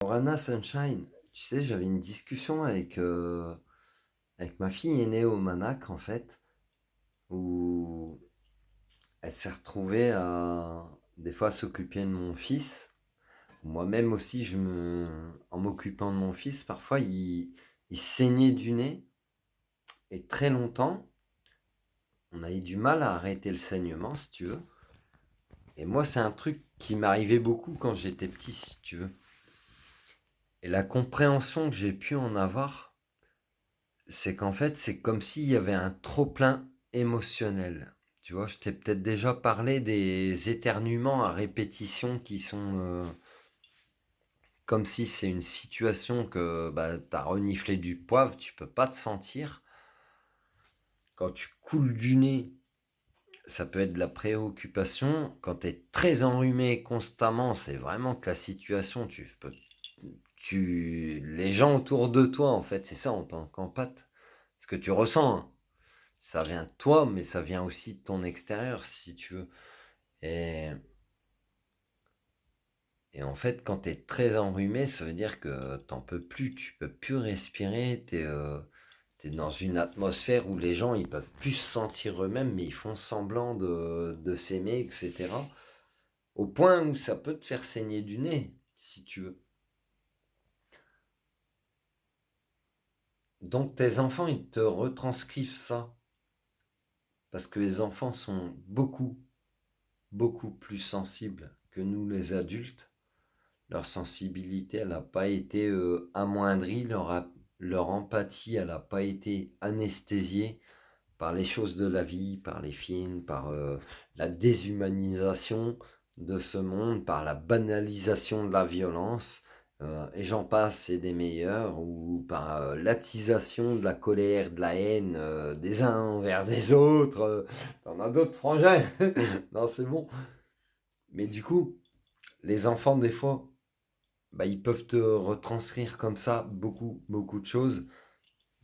Rana Sunshine, tu sais, j'avais une discussion avec ma fille aînée au Manac, en fait, où elle s'est retrouvée à, des fois, s'occuper de mon fils. Moi-même aussi, en m'occupant de mon fils, parfois, il saignait du nez, et très longtemps, on a eu du mal à arrêter le saignement, si tu veux. Et moi, c'est un truc qui m'arrivait beaucoup quand j'étais petit, si tu veux. Et la compréhension que j'ai pu en avoir, c'est qu'en fait, c'est comme s'il y avait un trop-plein émotionnel. Tu vois, je t'ai peut-être déjà parlé des éternuements à répétition qui sont comme si c'est une situation que t'as reniflé du poivre, tu peux pas te sentir. Quand tu coules du nez, ça peut être de la préoccupation. Quand tu es très enrhumé constamment, c'est vraiment que la situation, les gens autour de toi, en fait, c'est ça en tant qu'empathe. Ce que tu ressens, hein. Ça vient de toi, mais ça vient aussi de ton extérieur, si tu veux. Et, et en fait, quand tu es très enrhumé, ça veut dire que t'en peux plus, tu peux plus respirer, t'es dans une atmosphère où les gens, ils peuvent plus se sentir eux-mêmes, mais ils font semblant de s'aimer, etc. Au point où ça peut te faire saigner du nez, si tu veux. Donc tes enfants, ils te retranscrivent ça. Parce que les enfants sont beaucoup, beaucoup plus sensibles que nous les adultes. Leur sensibilité, elle n'a pas été amoindrie, leur empathie, elle n'a pas été anesthésiée par les choses de la vie, par les films, par la déshumanisation de ce monde, par la banalisation de la violence, et j'en passe, c'est des meilleurs, ou par l'attisation de la colère, de la haine des uns envers des autres. T'en as d'autres frangins. Non, c'est bon. Mais du coup, les enfants, des fois, ils peuvent te retranscrire comme ça beaucoup, beaucoup de choses.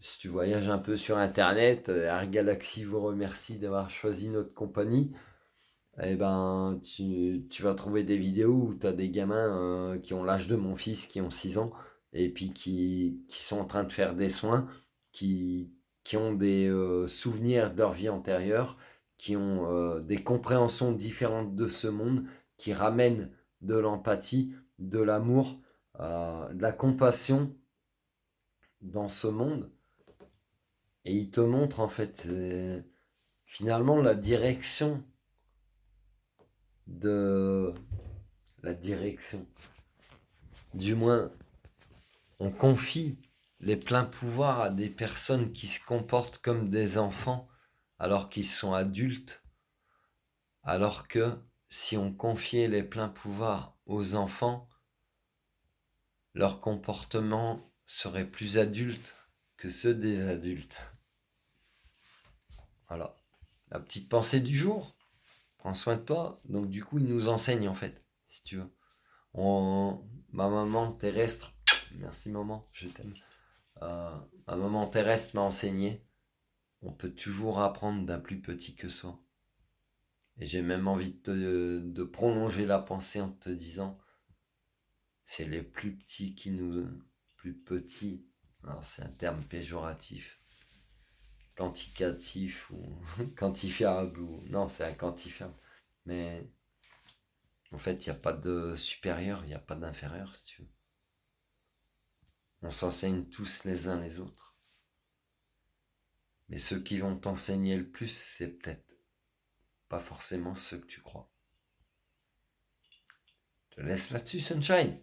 Si tu voyages un peu sur Internet, Air Galaxy vous remercie d'avoir choisi notre compagnie. Eh ben, tu vas trouver des vidéos où tu as des gamins qui ont l'âge de mon fils, qui ont 6 ans, et puis qui sont en train de faire des soins, qui ont des souvenirs de leur vie antérieure, qui ont des compréhensions différentes de ce monde, qui ramènent de l'empathie, de l'amour, de la compassion dans ce monde. Et ils te montrent en fait finalement de la direction. Du moins, on confie les pleins pouvoirs à des personnes qui se comportent comme des enfants alors qu'ils sont adultes, alors que si on confiait les pleins pouvoirs aux enfants, leur comportement serait plus adulte que ceux des adultes. Voilà. La petite pensée du jour. Prends soin de toi. Donc du coup, ils nous enseignent en fait, si tu veux. Ma maman terrestre, merci maman, je t'aime. Ma maman terrestre m'a enseigné, on peut toujours apprendre d'un plus petit que soi. Et j'ai même envie de prolonger la pensée en te disant, c'est les plus petits qui nous... Plus petits, alors c'est un terme péjoratif, quantificatif ou quantifiable, ou... Non, c'est un quantifiable. Mais en fait, il n'y a pas de supérieur, il n'y a pas d'inférieur, si tu veux. On s'enseigne tous les uns les autres. Mais ceux qui vont t'enseigner le plus, c'est peut-être pas forcément ceux que tu crois. Je te laisse là-dessus, Sunshine.